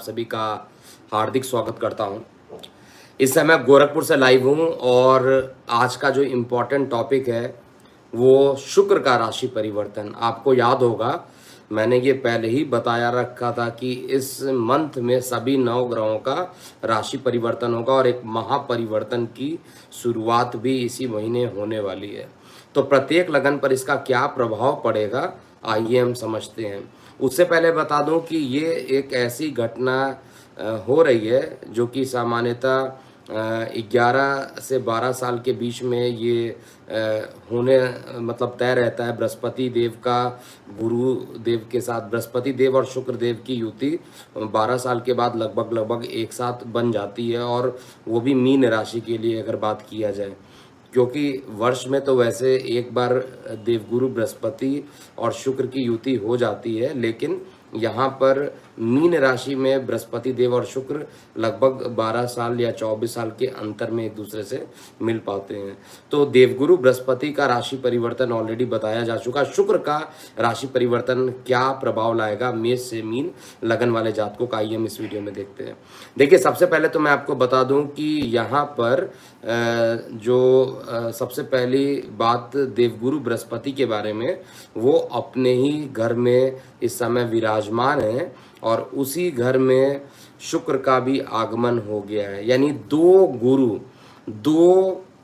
आप सभी का हार्दिक स्वागत करता हूं। इस समय गोरखपुर से लाइव हूं और आज का जो इम्पोर्टेंट टॉपिक है वो शुक्र का राशि परिवर्तन। आपको याद होगा मैंने ये पहले ही बताया रखा था कि इस मंथ में सभी 9 ग्रहों का राशि परिवर्तन होगा और एक महापरिवर्तन की शुरुआत भी इसी महीने होने वाली है। तो प्रत्येक लगन पर इसका क्या प्रभाव पड़ेगा आइए हम समझते हैं। उससे पहले बता दूं कि ये एक ऐसी घटना हो रही है जो कि सामान्यतः 11 से 12 साल के बीच में ये होने मतलब तय रहता है। बृहस्पति देव का गुरु देव के साथ बृहस्पति देव और शुक्र देव की युति 12 साल के बाद लगभग एक साथ बन जाती है और वो भी मीन राशि के लिए अगर बात किया जाए, क्योंकि वर्ष में तो वैसे एक बार देवगुरु बृहस्पति और शुक्र की युति हो जाती है, लेकिन यहाँ पर मीन राशि में बृहस्पति देव और शुक्र लगभग 12 साल या 24 साल के अंतर में एक दूसरे से मिल पाते हैं। तो देवगुरु बृहस्पति का राशि परिवर्तन ऑलरेडी बताया जा चुका। शुक्र का राशि परिवर्तन क्या प्रभाव लाएगा मेष से मीन लगन वाले जातकों का, आइए हम इस वीडियो में देखते हैं। देखिए, सबसे पहले तो मैं आपको बता दूं कि यहाँ पर सबसे पहली बात देवगुरु बृहस्पति के बारे में, वो अपने ही घर में इस समय विराजमान है और उसी घर में शुक्र का भी आगमन हो गया है। यानी दो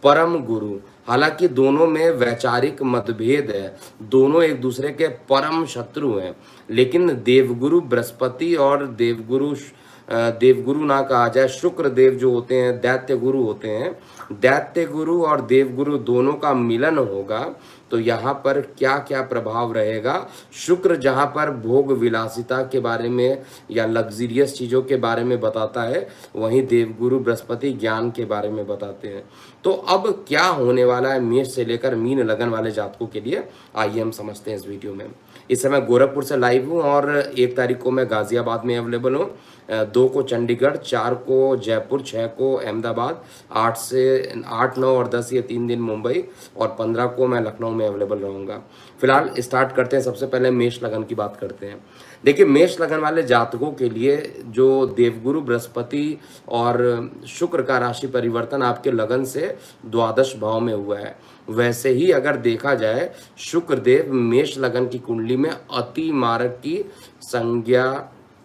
परम गुरु, हालांकि दोनों में वैचारिक मतभेद है, दोनों एक दूसरे के परम शत्रु हैं, लेकिन देवगुरु बृहस्पति और देवगुरु ना कहा जाए, शुक्र देव जो होते हैं दैत्य गुरु होते हैं, दैत्य गुरु और देवगुरु दोनों का मिलन होगा। तो यहाँ पर क्या क्या प्रभाव रहेगा। शुक्र जहाँ पर भोग विलासिता के बारे में या लग्जरियस चीज़ों के बारे में बताता है, वहीं देवगुरु बृहस्पति ज्ञान के बारे में बताते हैं। तो अब क्या होने वाला है मेष से लेकर मीन लगन वाले जातकों के लिए, आइए हम समझते हैं इस वीडियो में। इस समय गोरखपुर से लाइव हूँ और 1 तारीख को मैं गाजियाबाद में अवेलेबल हूँ, 2 को चंडीगढ़, 4 को जयपुर, 6 को अहमदाबाद, 8, 9 और 10 ये 3 दिन मुंबई और 15 को मैं लखनऊ में अवेलेबल रहूँगा। फिलहाल स्टार्ट करते हैं। सबसे पहले मेष लगन की बात करते हैं। देखिए, मेष लगन वाले जातकों के लिए जो देवगुरु बृहस्पति और शुक्र का राशि परिवर्तन आपके लगन से द्वादश भाव में हुआ है, वैसे ही अगर देखा जाए शुक्र देव मेष लगन की कुंडली में अति मारक की संज्ञा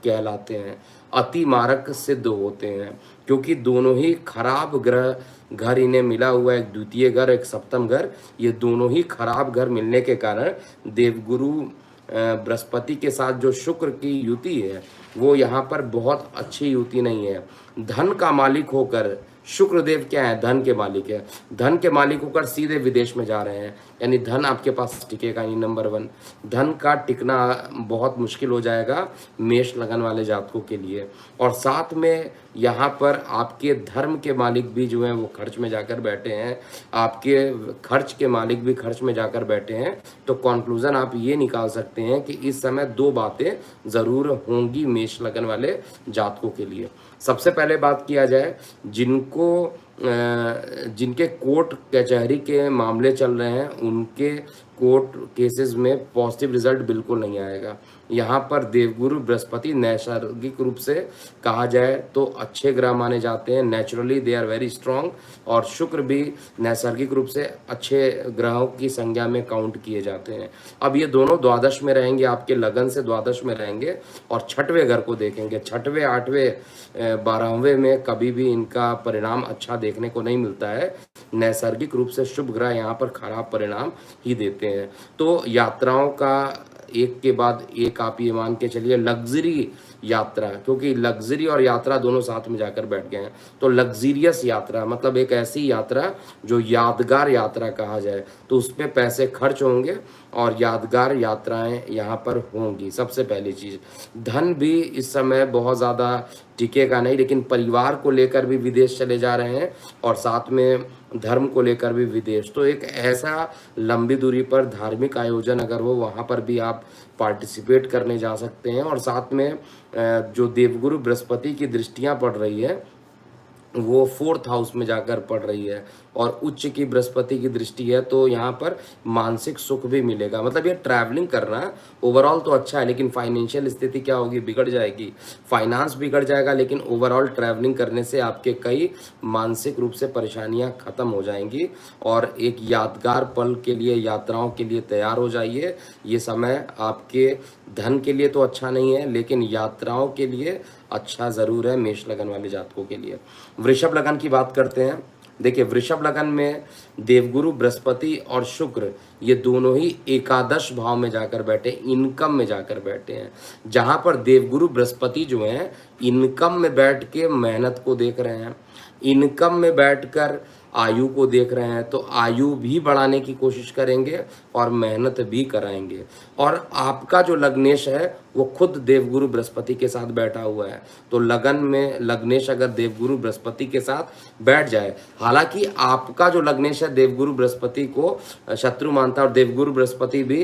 कहलाते हैं, अति मारक सिद्ध होते हैं, क्योंकि दोनों ही खराब ग्रह घर इन्हें मिला हुआ है, एक द्वितीय घर एक सप्तम घर, ये दोनों ही खराब घर मिलने के कारण देवगुरु बृहस्पति के साथ जो शुक्र की युति है वो यहाँ पर बहुत अच्छी युति नहीं है। धन का मालिक होकर शुक्रदेव क्या है, धन के मालिक है, धन के मालिक होकर सीधे विदेश में जा रहे हैं, यानी धन आपके पास टिकेगा नहीं। नंबर 1, धन का टिकना बहुत मुश्किल हो जाएगा मेष लगन वाले जातकों के लिए। और साथ में यहाँ पर आपके धर्म के मालिक भी जो हैं वो खर्च में जाकर बैठे हैं, आपके खर्च के मालिक भी खर्च में जाकर बैठे हैं। तो कंक्लूजन आप ये निकाल सकते हैं कि इस समय 2 बातें ज़रूर होंगी मेष लगन वाले जातकों के लिए। सबसे पहले बात किया जाए, जिनके कोर्ट कचहरी के मामले चल रहे हैं, उनके कोर्ट केसेस में पॉजिटिव रिजल्ट बिल्कुल नहीं आएगा। यहाँ पर देवगुरु बृहस्पति नैसर्गिक रूप से कहा जाए तो अच्छे ग्रह माने जाते हैं, naturally they are very strong, और शुक्र भी नैसर्गिक रूप से अच्छे ग्रहों की संज्ञा में काउंट किए जाते हैं। अब ये दोनों द्वादश में रहेंगे, आपके लगन से द्वादश में रहेंगे और 6वें घर को देखेंगे। 6वें, 8वें, 12वें में कभी भी इनका परिणाम अच्छा देखने को नहीं मिलता है। नैसर्गिक रूप से शुभ ग्रह यहाँ पर खराब परिणाम ही देते हैं। तो यात्राओं का एक के बाद एक आप ये मान के चलिए, लग्जरी यात्रा, क्योंकि लग्जरी और यात्रा दोनों साथ में जाकर बैठ गए हैं। तो लग्जरियस यात्रा मतलब एक ऐसी यात्रा जो यादगार यात्रा कहा जाए, तो उस पर पैसे खर्च होंगे और यादगार यात्राएं यहाँ पर होंगी। सबसे पहली चीज़, धन भी इस समय बहुत ज़्यादा टिकेगा नहीं, लेकिन परिवार को लेकर भी विदेश चले जा रहे हैं और साथ में धर्म को लेकर भी विदेश। तो एक ऐसा लंबी दूरी पर धार्मिक आयोजन अगर हो, वहाँ पर भी आप पार्टिसिपेट करने जा सकते हैं। और साथ में जो देवगुरु बृहस्पति की दृष्टियाँ पड़ रही है वो फोर्थ हाउस में जाकर पड़ रही है और उच्च की बृहस्पति की दृष्टि है, तो यहाँ पर मानसिक सुख भी मिलेगा। मतलब ये ट्रैवलिंग करना ओवरऑल तो अच्छा है, लेकिन फाइनेंशियल स्थिति क्या होगी, बिगड़ जाएगी, फाइनेंस बिगड़ जाएगा। लेकिन ओवरऑल ट्रैवलिंग करने से आपके कई मानसिक रूप से परेशानियां खत्म हो जाएंगी और एक यादगार पल के लिए, यात्राओं के लिए तैयार हो जाइए। ये समय आपके धन के लिए तो अच्छा नहीं है, लेकिन यात्राओं के लिए अच्छा ज़रूर है मेष लगन वाले जातकों के लिए। वृषभ लगन की बात करते हैं। देखिए, वृषभ लगन में देवगुरु बृहस्पति और शुक्र ये दोनों ही एकादश भाव में जाकर बैठे, इनकम में जाकर बैठे हैं। जहां पर देवगुरु बृहस्पति जो हैं इनकम में बैठ के मेहनत को देख रहे हैं, इनकम में बैठकर आयु को देख रहे हैं, तो आयु भी बढ़ाने की कोशिश करेंगे और मेहनत भी कराएंगे। और आपका जो लग्नेश है वो खुद देवगुरु बृहस्पति के साथ बैठा हुआ है, तो लगन में लग्नेश अगर देवगुरु बृहस्पति के साथ बैठ जाए, हालांकि आपका जो लग्नेश है देवगुरु बृहस्पति को शत्रु मानता है और देवगुरु बृहस्पति भी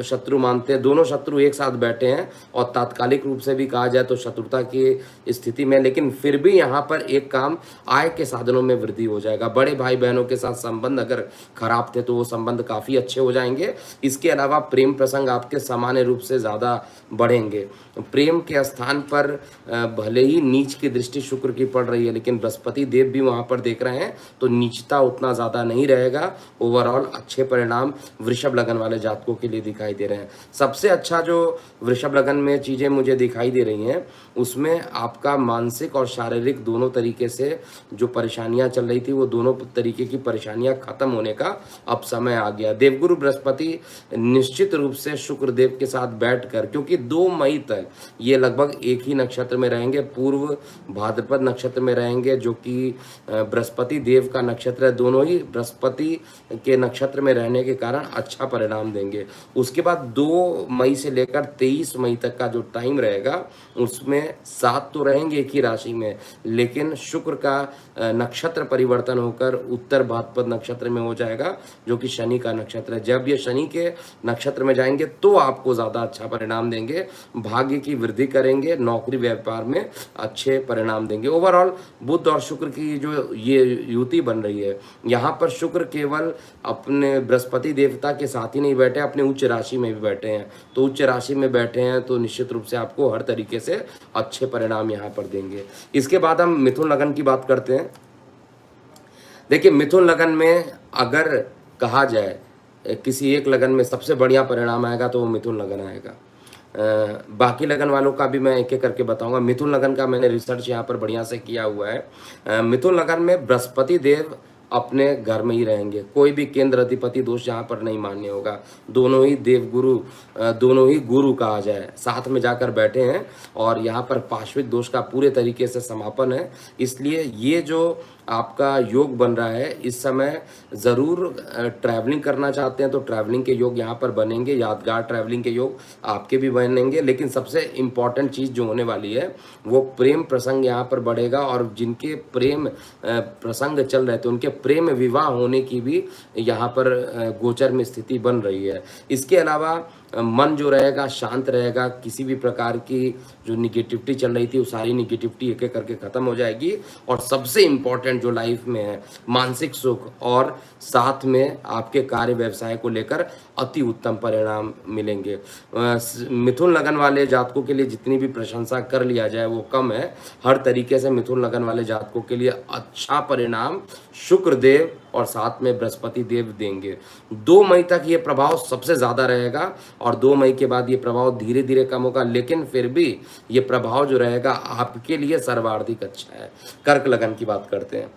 शत्रु मानते हैं, दोनों शत्रु एक साथ बैठे हैं और तात्कालिक रूप से भी कहा जाए तो शत्रुता की स्थिति में। लेकिन फिर भी यहाँ पर एक काम, आय के साधनों में वृद्धि हो जाएगा। बड़े भाई बहनों के साथ संबंध अगर खराब थे तो वो संबंध काफी अच्छे हो जाएंगे। इसके अलावा प्रेम प्रसंग आपके सामान्य रूप से ज्यादा बढ़ेंगे। प्रेम के स्थान पर भले ही नीच की दृष्टि शुक्र की पड़ रही है, लेकिन बृहस्पति देव भी वहां पर देख रहे हैं, तो नीचता उतना ज्यादा नहीं रहेगा। ओवरऑल अच्छे परिणाम वृषभ लगन वाले जातकों के लिए दिखाई दे रहे हैं। सबसे अच्छा जो वृषभ लगन में चीजें मुझे दिखाई दे रही हैं, उसमें आपका मानसिक और शारीरिक दोनों तरीके से जो परेशानियां चल रही थी, वो दोनों तरीके की परेशानियां खत्म होने का अब समय आ गया। देवगुरु बृहस्पति निश्चित रूप से शुक्र देव के साथ बैठकर, क्योंकि 2 मई तक ये लगभग एक ही नक्षत्र में रहेंगे, पूर्व भाद्रपद नक्षत्र में रहेंगे, जो कि बृहस्पति देव का नक्षत्र है। दोनों ही बृहस्पति के नक्षत्र में रहने के कारण अच्छा परिणाम देंगे। उसके बाद 2 मई से लेकर 23 मई तक का जो टाइम रहेगा, उसमें 7 तो रहेंगे एक ही राशि में, लेकिन शुक्र का नक्षत्र परिवर्तन होकर उत्तर भाद्रपद नक्षत्र में हो जाएगा, जो कि शनि का नक्षत्र है। जब ये शनि के नक्षत्र में जाएंगे तो आपको ज्यादा अच्छा परिणाम देंगे, भाग्य की वृद्धि करेंगे, नौकरी व्यापार में अच्छे परिणाम देंगे। ओवरऑल बुध और शुक्र की जो ये युति बन रही है, यहाँ पर शुक्र केवल अपने बृहस्पति देवता के साथ ही नहीं बैठे, अपने उच्च राशि में भी बैठे हैं। तो उच्च राशि में बैठे हैं तो निश्चित रूप से आपको हर तरीके से अच्छे परिणाम यहाँ पर देंगे। इसके बाद हम मिथुन लगन की बात करते हैं। देखिए, मिथुन लगन में अगर कहा जाए किसी एक लगन में सबसे बढ़िया परिणाम आएगा तो वो मिथुन लगन आएगा। बाकी लगन वालों का भी मैं एक एक करके बताऊंगा। मिथुन लगन का मैंने रिसर्च यहाँ पर बढ़िया से किया हुआ है। मिथुन लगन में बृहस्पति देव अपने घर में ही रहेंगे, कोई भी केंद्र अधिपति दोष यहाँ पर नहीं मान्य होगा। दोनों ही देवगुरु, दोनों ही गुरु कहा जाए, साथ में जाकर बैठे हैं और यहाँ पर पार्श्विक दोष का पूरे तरीके से समापन है। इसलिए ये जो आपका योग बन रहा है, इस समय ज़रूर ट्रैवलिंग करना चाहते हैं तो ट्रैवलिंग के योग यहाँ पर बनेंगे, यादगार ट्रैवलिंग के योग आपके भी बनेंगे। लेकिन सबसे इम्पॉर्टेंट चीज़ जो होने वाली है वो प्रेम प्रसंग यहाँ पर बढ़ेगा, और जिनके प्रेम प्रसंग चल रहे थे उनके प्रेम विवाह होने की भी यहाँ पर गोचर में स्थिति बन रही है। इसके अलावा मन जो रहेगा शांत रहेगा, किसी भी प्रकार की जो निगेटिविटी चल रही थी वो सारी निगेटिविटी एक एक करके खत्म हो जाएगी। और सबसे इम्पॉर्टेंट जो लाइफ में है, मानसिक सुख और साथ में आपके कार्य व्यवसाय को लेकर अति उत्तम परिणाम मिलेंगे। मिथुन लगन वाले जातकों के लिए जितनी भी प्रशंसा कर लिया जाए वो कम है। हर तरीके से मिथुन लगन वाले जातकों के लिए अच्छा परिणाम शुक्र देव और साथ में बृहस्पति देव देंगे। 2 मई तक ये प्रभाव सबसे ज्यादा रहेगा और 2 मई के बाद ये प्रभाव धीरे धीरे कम होगा, लेकिन फिर भी ये प्रभाव जो रहेगा आपके लिए सर्वाधिक अच्छा है। कर्क लगन की बात करते हैं।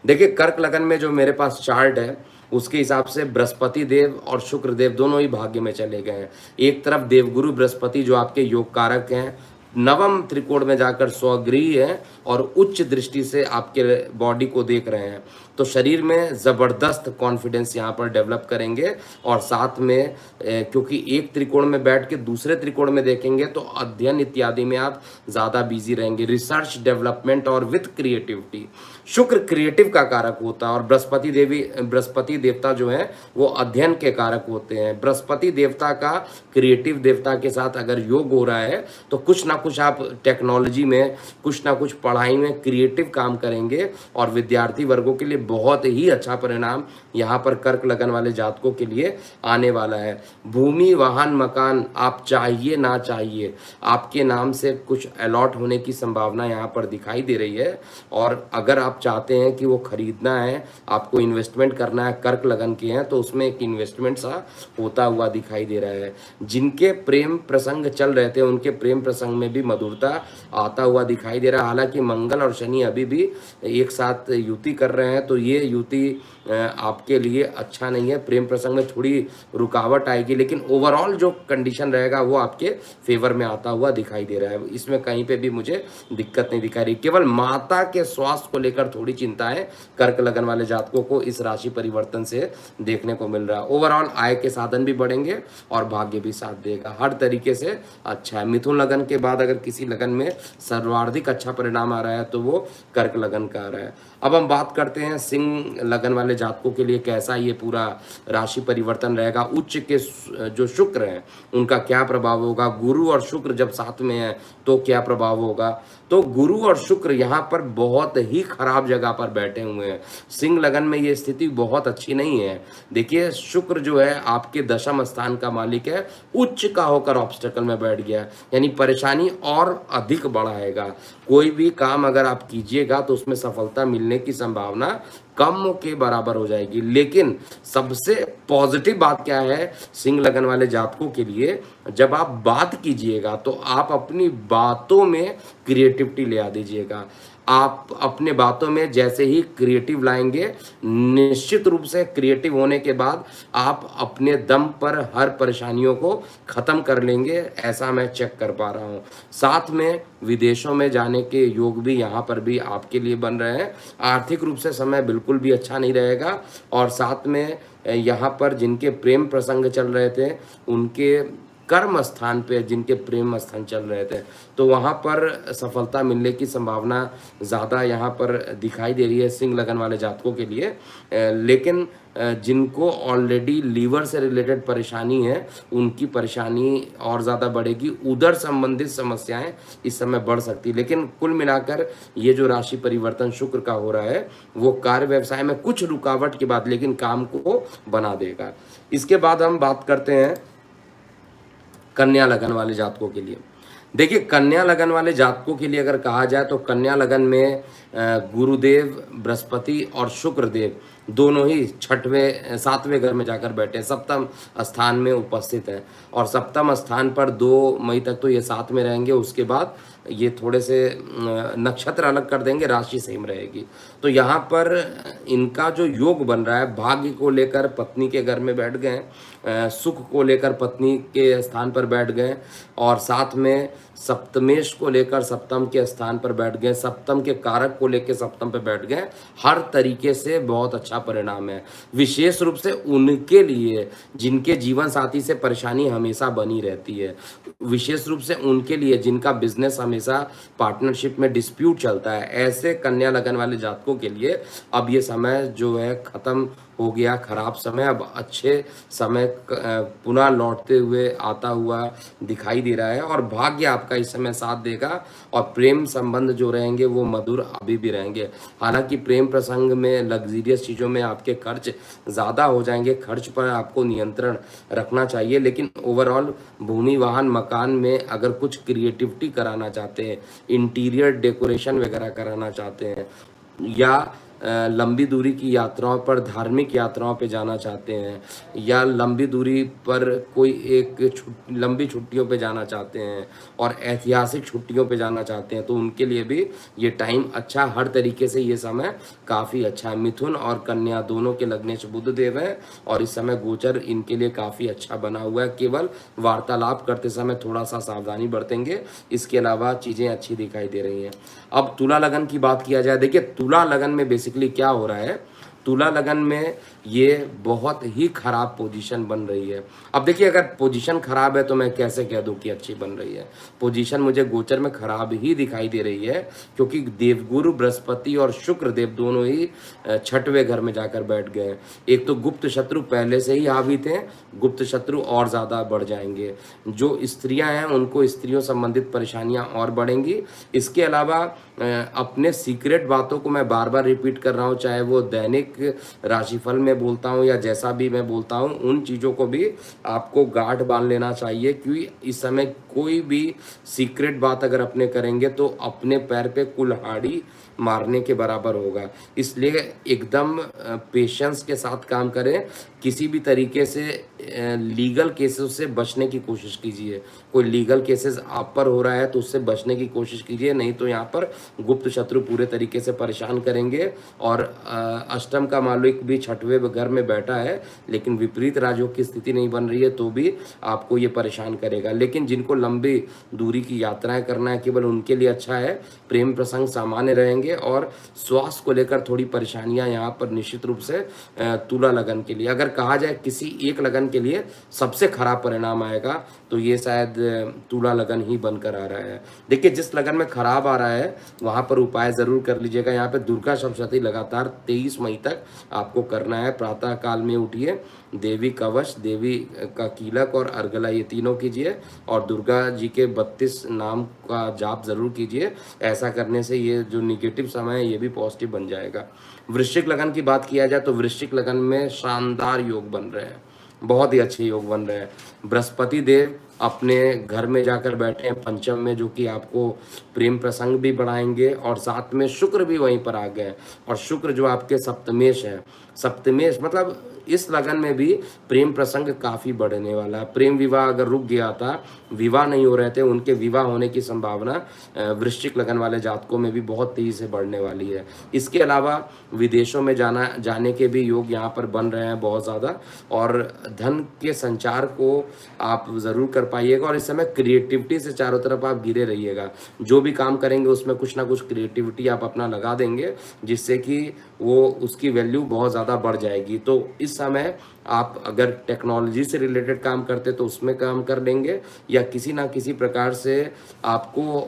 देखिए, कर्क लगन में जो मेरे पास चार्ट है उसके हिसाब से बृहस्पति देव और शुक्र देव दोनों ही भाग्य में चले गए हैं। एक तरफ देवगुरु बृहस्पति जो आपके योग कारक हैं, नवम त्रिकोण में जाकर स्वगृही है और उच्च दृष्टि से आपके बॉडी को देख रहे हैं, तो शरीर में ज़बरदस्त कॉन्फिडेंस यहाँ पर डेवलप करेंगे। और साथ में क्योंकि एक त्रिकोण में बैठ के दूसरे त्रिकोण में देखेंगे तो अध्ययन इत्यादि में आप ज़्यादा बिजी रहेंगे, रिसर्च डेवलपमेंट और विथ क्रिएटिविटी। शुक्र क्रिएटिव का कारक होता है और बृहस्पति देवता जो है वो अध्ययन के कारक होते हैं। बृहस्पति देवता का क्रिएटिव देवता के साथ अगर योग हो रहा है तो कुछ ना कुछ आप टेक्नोलॉजी में, कुछ ना कुछ पढ़ाई में क्रिएटिव काम करेंगे और विद्यार्थी वर्गों के लिए बहुत ही अच्छा परिणाम यहाँ पर कर्क लगन वाले जातकों के लिए आने वाला है। भूमि, वाहन, मकान आप चाहिए ना चाहिए, आपके नाम से कुछ अलॉट होने की संभावना यहाँ पर दिखाई दे रही है। और अगर आप चाहते हैं कि वो खरीदना है, आपको इन्वेस्टमेंट करना है, कर्क लगन के हैं, तो उसमें एक इन्वेस्टमेंट सा होता हुआ दिखाई दे रहा है। जिनके प्रेम प्रसंग चल रहे थे उनके प्रेम प्रसंग में भी मधुरता आता हुआ दिखाई दे रहा है। हालांकि मंगल और शनि अभी भी एक साथ युति कर रहे हैं, तो ये युति आपके लिए अच्छा नहीं है। प्रेम प्रसंग में थोड़ी रुकावट आएगी, लेकिन ओवरऑल जो कंडीशन रहेगा वो आपके फेवर में आता हुआ दिखाई दे रहा है। इसमें कहीं पे भी मुझे दिक्कत नहीं दिखा रही। केवल माता के स्वास्थ्य को लेकर थोड़ी चिंता है कर्क लगन वाले जातकों को इस राशि परिवर्तन से देखने को मिल रहा है। ओवरऑल आय के साधन भी बढ़ेंगे और भाग्य भी साथ देगा, हर तरीके से अच्छा है। मिथुन लगन के बाद अगर किसी लगन में सर्वाधिक अच्छा परिणाम आ रहा है तो वो कर्क लगन का आ रहा है। अब हम बात करते हैं सिंह लगन वाले जातकों के लिए कैसा ये पूरा राशि परिवर्तन रहेगा। उच्च के जो शुक्र हैं उनका क्या प्रभाव होगा, गुरु और शुक्र जब साथ में है तो क्या प्रभाव होगा। तो गुरु और शुक्र यहाँ पर बहुत ही खराब जगह पर बैठे हुए हैं। सिंह लगन में ये स्थिति बहुत अच्छी नहीं है। देखिए, शुक्र जो है आपके दशम स्थान का मालिक है, उच्च का होकर ऑब्स्टेकल में बैठ गया, यानी परेशानी और अधिक बढ़ाएगा। कोई भी काम अगर आप कीजिएगा तो उसमें सफलता मिलने की संभावना कम के बराबर हो जाएगी। लेकिन सबसे पॉजिटिव बात क्या है सिंह लगन वाले जातकों के लिए, जब आप बात कीजिएगा तो आप अपनी बातों में क्रिएटिविटी ले आ दीजिएगा। आप अपने बातों में जैसे ही क्रिएटिव लाएंगे, निश्चित रूप से क्रिएटिव होने के बाद आप अपने दम पर हर परेशानियों को ख़त्म कर लेंगे, ऐसा मैं चेक कर पा रहा हूँ। साथ में विदेशों में जाने के योग भी यहाँ पर भी आपके लिए बन रहे हैं। आर्थिक रूप से समय बिल्कुल भी अच्छा नहीं रहेगा। और साथ में यहाँ पर जिनके प्रेम प्रसंग चल रहे थे उनके कर्म स्थान पे, जिनके प्रेम स्थान चल रहे थे, तो वहाँ पर सफलता मिलने की संभावना ज़्यादा यहाँ पर दिखाई दे रही है सिंह लगन वाले जातकों के लिए। लेकिन जिनको ऑलरेडी लीवर से रिलेटेड परेशानी है उनकी परेशानी और ज़्यादा बढ़ेगी। उदर संबंधित समस्याएं इस समय बढ़ सकती है। लेकिन कुल मिलाकर ये जो राशि परिवर्तन शुक्र का हो रहा है वो कार्य व्यवसाय में कुछ रुकावट के बाद लेकिन काम को बना देगा। इसके बाद हम बात करते हैं कन्या लगन वाले जातकों के लिए। देखिए, कन्या लगन वाले जातकों के लिए अगर कहा जाए तो कन्या लगन में गुरुदेव, बृहस्पति और शुक्रदेव दोनों ही छठवें 7वें घर में जाकर बैठे सप्तम स्थान में उपस्थित हैं। और सप्तम स्थान पर 2 मई तक तो ये साथ में रहेंगे, उसके बाद ये थोड़े से नक्षत्र अलग कर देंगे, राशि सेम रहेगी। तो यहाँ पर इनका जो योग बन रहा है, भाग्य को लेकर पत्नी के घर में बैठ गए, सुख को लेकर पत्नी के स्थान पर बैठ गए, और साथ में सप्तमेश को लेकर सप्तम के स्थान पर बैठ गए, सप्तम के कारक को लेकर सप्तम पर बैठ गए। हर तरीके से बहुत अच्छा परिणाम है। विशेष रूप से उनके लिए जिनके जीवन साथी से परेशानी हमेशा बनी रहती है, विशेष रूप से उनके लिए जिनका बिजनेस हमेशा पार्टनरशिप में डिस्प्यूट चलता है, ऐसे कन्या लगन वाले जातकों के लिए अब ये समय जो है खत्म हो गया, खराब समय अब अच्छे समय पुनः लौटते हुए आता हुआ दिखाई दे रहा है। और भाग्य आपका इस समय साथ देगा और प्रेम संबंध जो रहेंगे वो मधुर अभी भी रहेंगे। हालांकि प्रेम प्रसंग में लग्जरियस चीज़ों में आपके खर्च ज़्यादा हो जाएंगे, खर्च पर आपको नियंत्रण रखना चाहिए। लेकिन ओवरऑल भूमि, वाहन, मकान में अगर कुछ क्रिएटिविटी कराना चाहते हैं, इंटीरियर डेकोरेशन वगैरह कराना चाहते हैं, या लंबी दूरी की यात्राओं पर, धार्मिक यात्राओं पे जाना चाहते हैं, या लंबी दूरी पर कोई एक लंबी छुट्टियों पे जाना चाहते हैं और ऐतिहासिक छुट्टियों पे जाना चाहते हैं, तो उनके लिए भी ये टाइम अच्छा, हर तरीके से ये समय काफ़ी अच्छा है। मिथुन और कन्या दोनों के लग्नेश बुध देव है और इस समय गोचर इनके लिए काफ़ी अच्छा बना हुआ है। केवल वार्तालाप करते समय थोड़ा सा सावधानी बरतेंगे, इसके अलावा चीज़ें अच्छी दिखाई दे रही हैं। अब तुला लगन की बात किया जाए। देखिए, तुला लगन में बेसिकली क्या हो रहा है, तुला लगन में ये बहुत ही खराब पोजीशन बन रही है। अब देखिए, अगर पोजीशन खराब है तो मैं कैसे कह दूं कि अच्छी बन रही है? पोजीशन मुझे गोचर में खराब ही दिखाई दे रही है, क्योंकि देवगुरु बृहस्पति और शुक्र देव दोनों ही छठवें घर में जाकर बैठ गए हैं। एक तो गुप्त शत्रु पहले से ही हावी थे, गुप्त शत्रु और ज़्यादा बढ़ जाएंगे। जो स्त्रियां हैं उनको स्त्रियों संबंधित परेशानियां और बढ़ेंगी। इसके अलावा अपने सीक्रेट बातों को मैं बार बार रिपीट कर रहा हूँ, चाहे वो दैनिक राशिफल में बोलता हूँ या जैसा भी मैं बोलता हूँ, उन चीज़ों को भी आपको गांठ बांध लेना चाहिए, क्योंकि इस समय कोई भी सीक्रेट बात अगर अपने करेंगे तो अपने पैर पे कुल्हाड़ी मारने के बराबर होगा। इसलिए एकदम पेशेंस के साथ काम करें। किसी भी तरीके से लीगल केसेस से बचने की कोशिश कीजिए। कोई लीगल केसेस आप पर हो रहा है तो उससे बचने की कोशिश कीजिए, नहीं तो यहाँ पर गुप्त शत्रु पूरे तरीके से परेशान करेंगे। और अष्टम का मालिक भी छठवें घर में बैठा है, लेकिन विपरीत राजयोग की स्थिति नहीं बन रही है तो भी आपको ये परेशान करेगा। लेकिन जिनको लंबी दूरी की यात्राएं करना है, केवल उनके लिए अच्छा है। प्रेम प्रसंग सामान्य रहेंगे और स्वास्थ्य को लेकर थोड़ी परेशानियां यहाँ पर निश्चित रूप से तुला लगन के लिए, अगर कहा जाए किसी एक लगन के लिए सबसे खराब परिणाम आएगा तो ये शायद तुला लगन ही बनकर आ रहा है। देखिए, जिस लगन में खराब आ रहा है वहां पर उपाय जरूर कर लीजिएगा। यहाँ पे दुर्गा सप्तशती लगातार 23 मई तक आपको करना है। प्रातः काल में उठिए, देवी कवच, देवी का कीलक और अर्गला, ये तीनों कीजिए और दुर्गा जी के 32 नाम का जाप जरूर कीजिए। ऐसा करने से ये जो निगेटिव समय है ये भी पॉजिटिव बन जाएगा। वृश्चिक लगन की बात किया जाए तो वृश्चिक लगन में शानदार योग बन रहे हैं, बहुत ही अच्छे योग बन रहे हैं। बृहस्पति देव अपने घर में जाकर बैठे हैं पंचम में, जो कि आपको प्रेम प्रसंग भी बढ़ाएंगे, और साथ में शुक्र भी वहीं पर आ गए। और शुक्र जो आपके सप्तमेश है, सप्तमेश मतलब इस लगन में भी प्रेम प्रसंग काफी बढ़ने वाला है। प्रेम विवाह अगर रुक गया था, विवाह नहीं हो रहे थे, उनके विवाह होने की संभावना वृश्चिक लगन वाले जातकों में भी बहुत तेजी से बढ़ने वाली है। इसके अलावा विदेशों में जाने के भी योग यहाँ पर बन रहे हैं बहुत ज़्यादा, और धन के संचार को आप ज़रूर कर पाइएगा। और इस समय क्रिएटिविटी से चारों तरफ आप घिरे रहिएगा। जो भी काम करेंगे उसमें कुछ ना कुछ क्रिएटिविटी आप अपना लगा देंगे, जिससे कि वो उसकी वैल्यू बहुत ज़्यादा बढ़ जाएगी। तो इस समय आप अगर टेक्नोलॉजी से रिलेटेड काम करते तो उसमें काम कर लेंगे, या किसी ना किसी प्रकार से आपको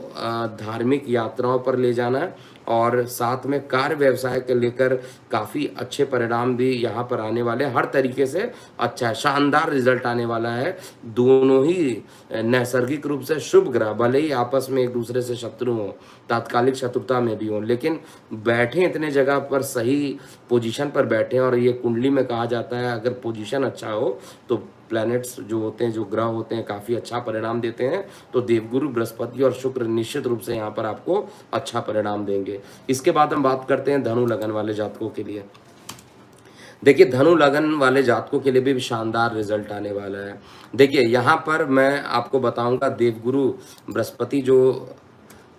धार्मिक यात्राओं पर ले जाना, और साथ में कार्य व्यवसाय के लेकर काफ़ी अच्छे परिणाम भी यहाँ पर आने वाले हैं। हर तरीके से अच्छा है, शानदार रिजल्ट आने वाला है। दोनों ही नैसर्गिक रूप से शुभ ग्रह, भले ही आपस में एक दूसरे से शत्रु हों, तात्कालिक शत्रुता में भी हों, लेकिन बैठे इतने जगह पर सही पोजीशन पर बैठे हैं। और ये कुंडली में कहा जाता है अगर पोजीशन अच्छा हो तो प्लैनेट्स जो होते हैं, जो ग्रह होते हैं, काफ़ी अच्छा परिणाम देते हैं। तो देवगुरु बृहस्पति और शुक्र निश्चित रूप से यहाँ पर आपको अच्छा परिणाम देंगे। इसके बाद हम बात करते हैं धनु लगन वाले जातकों के लिए। देखिए, धनु लगन वाले जातकों के लिए भी शानदार रिजल्ट आने वाला है। देखिए, यहाँ पर मैं आपको बताऊंगा, देवगुरु बृहस्पति जो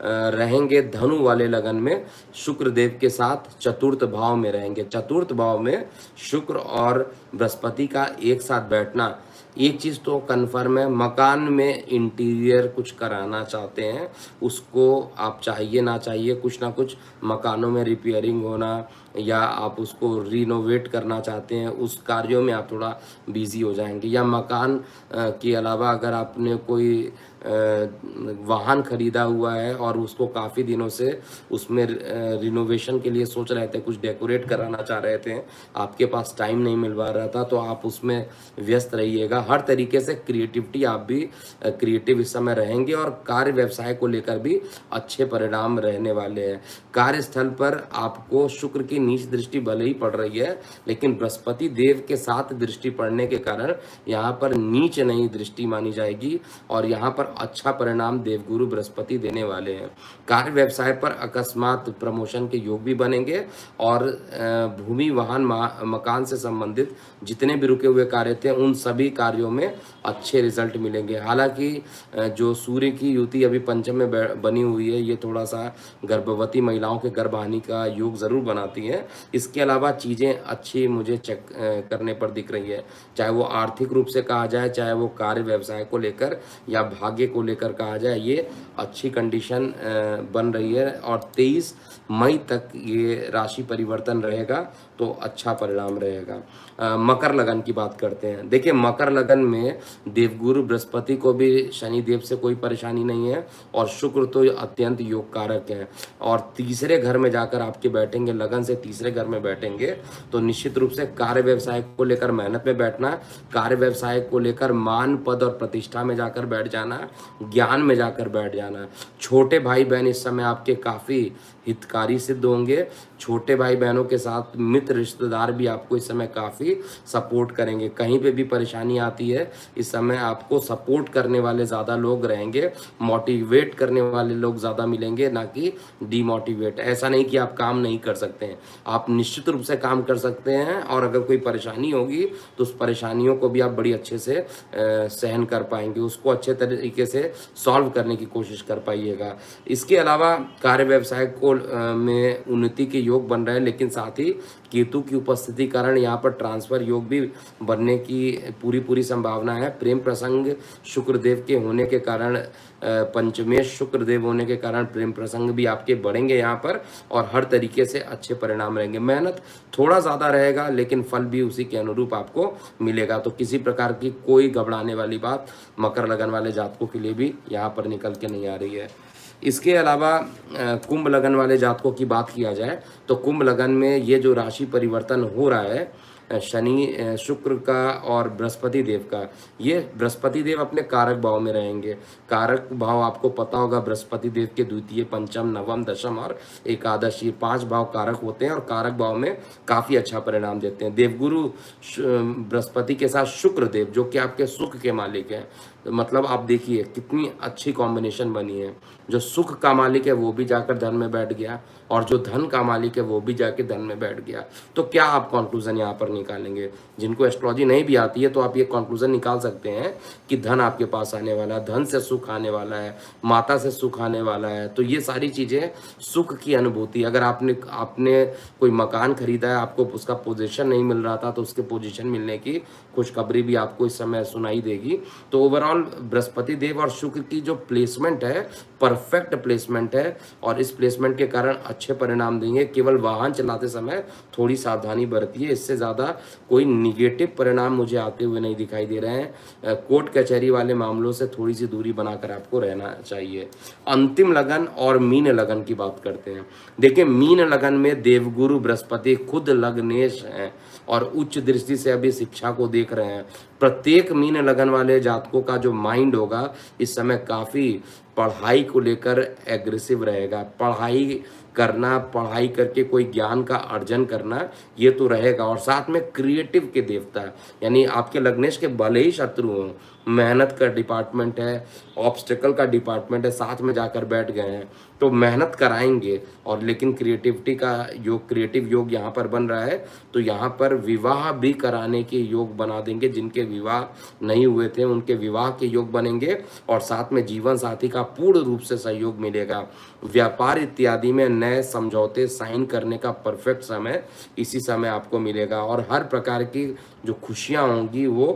रहेंगे धनु वाले लगन में शुक्र देव के साथ चतुर्थ भाव में रहेंगे। चतुर्थ भाव में शुक्र और बृहस्पति का एक साथ बैठना, एक चीज़ तो कन्फर्म है, मकान में इंटीरियर कुछ कराना चाहते हैं, उसको आप चाहिए ना चाहिए कुछ ना कुछ मकानों में रिपेयरिंग होना, या आप उसको रिनोवेट करना चाहते हैं, उस कार्यों में आप थोड़ा बिजी हो जाएंगे। या मकान के अलावा अगर आपने कोई वाहन खरीदा हुआ है और उसको काफ़ी दिनों से उसमें रिनोवेशन के लिए सोच रहे थे, कुछ डेकोरेट कराना चाह रहे थे, आपके पास टाइम नहीं मिल पा रहा था, तो आप उसमें व्यस्त रहिएगा। हर तरीके से क्रिएटिविटी, आप भी क्रिएटिव इस समय रहेंगे, और कार्य व्यवसाय को लेकर भी अच्छे परिणाम रहने वाले हैं। कार्यस्थल पर आपको शुक्र की नीच दृष्टि भले ही पड़ रही है, लेकिन बृहस्पति देव के साथ दृष्टि पड़ने के कारण यहाँ पर नीच नहीं दृष्टि मानी जाएगी, और यहाँ पर अच्छा परिणाम देवगुरु बृहस्पति देने वाले हैं। कार्य व्यवसाय पर अकस्मात प्रमोशन के योग भी बनेंगे, और भूमि वाहन मकान से संबंधित जितने भी रुके हुए कार्य थे उन सभी कार्यों कार्यों में अच्छे रिजल्ट मिलेंगे। हालांकि जो सूर्य की युति अभी पंचम में बनी हुई है, ये थोड़ा सा गर्भवती महिलाओं के गर्भहानि का योग ज़रूर बनाती है। इसके अलावा चीज़ें अच्छी मुझे चेक करने पर दिख रही है, चाहे वो आर्थिक रूप से कहा जाए, चाहे वो कार्य व्यवसाय को लेकर या भाग्य को लेकर कहा जाए, ये अच्छी कंडीशन बन रही है। और 23 मई तक ये राशि परिवर्तन रहेगा तो अच्छा परिणाम रहेगा। मकर लगन की बात करते हैं। देखिए, मकर लगन में देवगुरु बृहस्पति को भी शनि देव से कोई परेशानी नहीं है और शुक्र तो अत्यंत योग कारक है। और तीसरे घर में जाकर आपके बैठेंगे, लगन से तीसरे घर में बैठेंगे तो निश्चित रूप से कार्य व्यवसाय को लेकर मेहनत में बैठना, कार्य व्यवसाय को लेकर मान पद और प्रतिष्ठा में जाकर बैठ जाना, ज्ञान में जाकर बैठ जाना। छोटे भाई बहन इस समय आपके काफ़ी हितकारी सिद्ध होंगे। छोटे भाई बहनों के साथ मित्र रिश्तेदार भी आपको इस समय काफ़ी सपोर्ट करेंगे। कहीं पे भी परेशानी आती है, इस समय आपको सपोर्ट करने वाले ज़्यादा लोग रहेंगे, मोटिवेट करने वाले लोग ज़्यादा मिलेंगे, ना कि डीमोटिवेट। ऐसा नहीं कि आप काम नहीं कर सकते हैं, आप निश्चित रूप से काम कर सकते हैं। और अगर कोई परेशानी होगी तो उस परेशानियों को भी आप बड़ी अच्छे से सहन कर पाएंगे, उसको अच्छे तरीके से सॉल्व करने की कोशिश कर पाइएगा। इसके अलावा कार्य व्यवसाय को में उन्नति के योग बन रहे हैं, लेकिन साथ ही केतु की उपस्थिति कारण यहाँ पर ट्रांसफर योग भी बनने की पूरी संभावना है। प्रेम प्रसंग शुक्रदेव के होने के कारण, पंचमेश शुक्रदेव होने के कारण प्रेम प्रसंग भी आपके बढ़ेंगे यहाँ पर और हर तरीके से अच्छे परिणाम रहेंगे। मेहनत थोड़ा ज़्यादा रहेगा लेकिन फल भी उसी के अनुरूप आपको मिलेगा। तो किसी प्रकार की कोई घबराने वाली बात मकर लगन वाले जातकों के लिए भी यहाँ पर निकल के नहीं आ रही है। इसके अलावा कुंभ लगन वाले जातकों की बात किया जाए तो कुंभ लगन में ये जो राशि परिवर्तन हो रहा है शनि शुक्र का और बृहस्पति देव का, ये बृहस्पति देव अपने कारक भाव में रहेंगे। कारक भाव आपको पता होगा, बृहस्पति देव के द्वितीय, पंचम, नवम, दशम और एकादश, ये 5 भाव कारक होते हैं और कारक भाव में काफ़ी अच्छा परिणाम देते हैं। देवगुरु बृहस्पति के साथ शुक्र देव जो कि आपके सुख के मालिक हैं, तो मतलब आप देखिए कितनी अच्छी कॉम्बिनेशन बनी है। जो सुख का मालिक है वो भी जाकर धन में बैठ गया और जो धन का मालिक है वो भी जाके धन में बैठ गया। तो क्या आप कंक्लूजन यहाँ पर निकालेंगे? जिनको एस्ट्रोलॉजी नहीं भी आती है तो आप ये कंक्लूजन निकाल सकते हैं कि धन आपके पास आने वाला है, धन से सुख आने वाला है, माता से सुख आने वाला है। तो ये सारी चीज़ें सुख की अनुभूति। अगर आपने कोई मकान खरीदा है, आपको उसका पोजीशन नहीं मिल रहा था तो उसके पोजीशन मिलने की खुशखबरी भी आपको इस समय सुनाई देगी। तो ओवरऑल बृहस्पति देव और शुक्र की जो प्लेसमेंट है, परफेक्ट प्लेसमेंट है और इस प्लेसमेंट के कारण अच्छे परिणाम देंगे। केवल वाहन चलाते समय थोड़ी सावधानी बरतिए, इससे ज़्यादा कोई निगेटिव परिणाम मुझे आते हुए नहीं दिखाई दे रहे हैं। कोर्ट कचहरी वाले मामलों से थोड़ी सी दूरी बनाकर आपको रहना चाहिए। अंतिम लगन और मीन लगन की बात करते हैं। देखिए, मीन लगन में देवगुरु बृहस्पति खुद लग्नेश हैं और उच्च दृष्टि से अभी शिक्षा को देख रहे हैं। प्रत्येक मीन लगन वाले जातकों का जो माइंड होगा इस समय काफ़ी पढ़ाई को लेकर एग्रेसिव रहेगा। पढ़ाई करना, पढ़ाई करके कोई ज्ञान का अर्जन करना, ये तो रहेगा। और साथ में क्रिएटिव के देवता, यानी आपके लग्नेश के भले ही शत्रु हों, मेहनत का डिपार्टमेंट है, ऑब्स्टिकल का डिपार्टमेंट है, साथ में जाकर बैठ गए हैं तो मेहनत कराएंगे। और लेकिन क्रिएटिविटी का योग, क्रिएटिव योग यहाँ पर बन रहा है तो यहाँ पर विवाह भी कराने के योग बना देंगे। जिनके विवाह नहीं हुए थे उनके विवाह के योग बनेंगे और साथ में जीवन साथी का पूर्ण रूप से सहयोग मिलेगा। व्यापार इत्यादि में नए समझौते साइन करने का परफेक्ट समय इसी समय आपको मिलेगा और हर प्रकार की जो खुशियाँ होंगी वो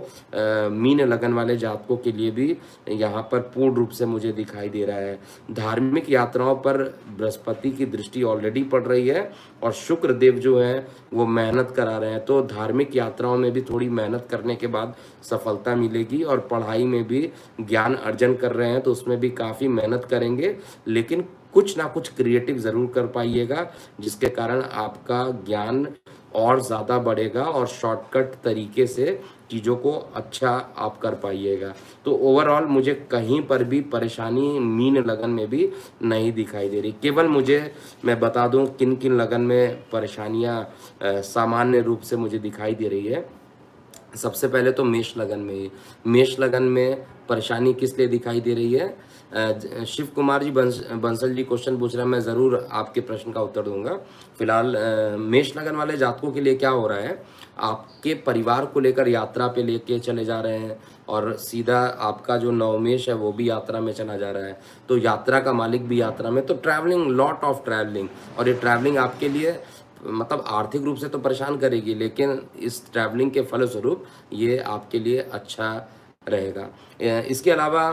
मीन लगन वाले जातकों के लिए भी यहाँ पर पूर्ण रूप से मुझे दिखाई दे रहा है। धार्मिक यात्राओं पर बृहस्पति की दृष्टि ऑलरेडी पड़ रही है और शुक्र देव जो है वो मेहनत करा रहे हैं, तो धार्मिक यात्राओं में भी थोड़ी मेहनत करने के बाद सफलता मिलेगी। और पढ़ाई में भी ज्ञान अर्जन कर रहे हैं तो उसमें भी काफ़ी मेहनत करेंगे, लेकिन कुछ ना कुछ क्रिएटिव ज़रूर कर पाइएगा जिसके कारण आपका ज्ञान और ज़्यादा बढ़ेगा और शॉर्टकट तरीके से चीज़ों को अच्छा आप कर पाइएगा। तो ओवरऑल मुझे कहीं पर भी परेशानी मीन लगन में भी नहीं दिखाई दे रही। केवल मैं बता दूं किन किन लगन में परेशानियां सामान्य रूप से मुझे दिखाई दे रही है। सबसे पहले तो मेष लगन में ही, मेष लगन में परेशानी किस लिए दिखाई दे रही है? शिव कुमार जी बंसल जी क्वेश्चन पूछ रहे हैं, मैं ज़रूर आपके प्रश्न का उत्तर दूंगा। फिलहाल मेष लगन वाले जातकों के लिए क्या हो रहा है, आपके परिवार को लेकर यात्रा पे लेके चले जा रहे हैं और सीधा आपका जो नवमेश है वो भी यात्रा में चला जा रहा है, तो यात्रा का मालिक भी यात्रा में, तो ट्रैवलिंग, लॉट ऑफ ट्रैवलिंग। और ये ट्रैवलिंग आपके लिए मतलब आर्थिक रूप से तो परेशान करेगी, लेकिन इस ट्रैवलिंग के फलस्वरूप ये आपके लिए अच्छा रहेगा। इसके अलावा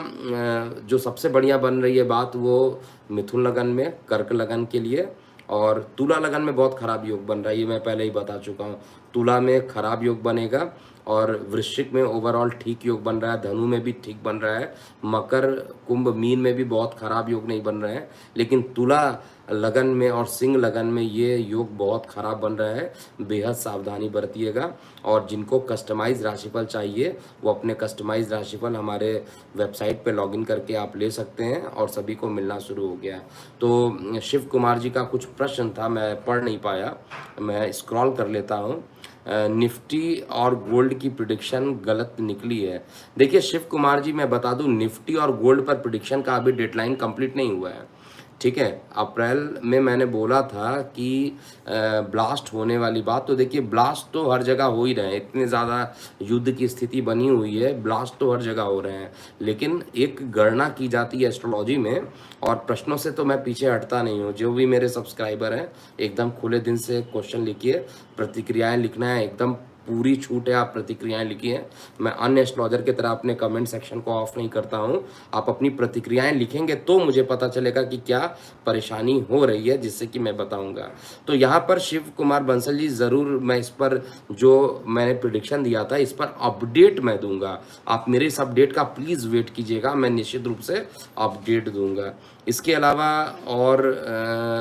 जो सबसे बढ़िया बन रही है बात, वो मिथुन लगन में, कर्क लगन के लिए, और तुला लगन में बहुत खराब योग बन रहा है, ये मैं पहले ही बता चुका हूँ। तुला में खराब योग बनेगा और वृश्चिक में ओवरऑल ठीक योग बन रहा है, धनु में भी ठीक बन रहा है, मकर, कुंभ, मीन में भी बहुत खराब योग नहीं बन रहे हैं, लेकिन तुला लगन में और सिंह लगन में ये योग बहुत खराब बन रहा है। बेहद सावधानी बरतिएगा। और जिनको कस्टमाइज राशिफल चाहिए वो अपने कस्टमाइज राशिफल हमारे वेबसाइट पे लॉगिन करके आप ले सकते हैं, और सभी को मिलना शुरू हो गया है। तो शिव कुमार जी का कुछ प्रश्न था, मैं पढ़ नहीं पाया, मैं स्क्रॉल कर लेता हूँ। निफ्टी और गोल्ड की प्रिडिक्शन गलत निकली है। देखिए शिव कुमार जी, मैं बता दूं, निफ्टी और गोल्ड पर प्रिडिक्शन का अभी डेडलाइन कंप्लीट नहीं हुआ है, ठीक है। अप्रैल में मैंने बोला था कि ब्लास्ट होने वाली बात, तो देखिए ब्लास्ट तो हर जगह हो ही रहे हैं, इतने ज़्यादा युद्ध की स्थिति बनी हुई है, ब्लास्ट तो हर जगह हो रहे हैं, लेकिन एक गणना की जाती है एस्ट्रोलॉजी में, और प्रश्नों से तो मैं पीछे हटता नहीं हूँ। जो भी मेरे सब्सक्राइबर हैं, एकदम खुले दिल से क्वेश्चन लिखिए, प्रतिक्रियाएं लिखना है, एकदम पूरी छूट है, आप प्रतिक्रियाएं लिखिए। मैं अन्य एस्ट्रोलॉजर की तरह अपने कमेंट सेक्शन को ऑफ नहीं करता हूं। आप अपनी प्रतिक्रियाएं लिखेंगे तो मुझे पता चलेगा कि क्या परेशानी हो रही है, जिससे कि मैं बताऊंगा। तो यहाँ पर शिव कुमार बंसल जी, ज़रूर मैं इस पर जो मैंने प्रिडिक्शन दिया था, इस पर अपडेट मैं दूंगा। आप मेरे इस अपडेट का प्लीज़ वेट कीजिएगा, मैं निश्चित रूप से अपडेट दूंगा। इसके अलावा और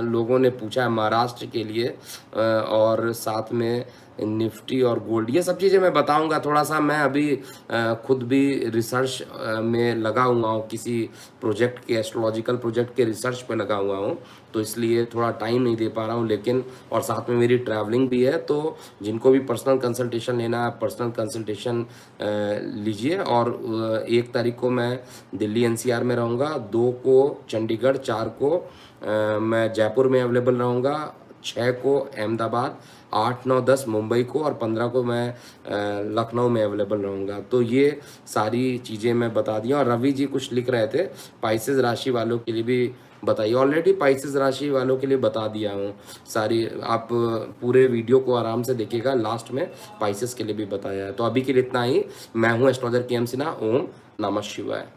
लोगों ने पूछा है महाराष्ट्र के लिए, और साथ में निफ्टी और गोल्ड, ये सब चीज़ें मैं बताऊंगा। थोड़ा सा मैं अभी खुद भी रिसर्च में लगा हुआ हूँ, किसी प्रोजेक्ट के, एस्ट्रोलॉजिकल प्रोजेक्ट के रिसर्च पे लगा हुआ हूँ, तो इसलिए थोड़ा टाइम नहीं दे पा रहा हूँ। लेकिन और साथ में मेरी ट्रैवलिंग भी है, तो जिनको भी पर्सनल कंसल्टेशन लेना है, पर्सनल कंसल्टेशन लीजिए। और 1 तारीख को मैं दिल्ली एनसीआर में रहूँगा, 2 को चंडीगढ़, 4 को मैं जयपुर में अवेलेबल रहूँगा, 6 को अहमदाबाद, 8, 9, 10 मुंबई को, और 15 को मैं लखनऊ में अवेलेबल रहूँगा। तो ये सारी चीज़ें मैं बता दी। और रवि जी कुछ लिख रहे थे, पाइसेस राशि वालों के लिए भी बताइए। ऑलरेडी पाइसेस राशि वालों के लिए बता दिया हूँ सारी, आप पूरे वीडियो को आराम से देखिएगा, लास्ट में पाइसेस के लिए भी बताया है। तो अभी के लिए इतना ही। मैं हूँ एस्ट्रोलॉजर के एम सिन्हा। ओम नमः शिवाय।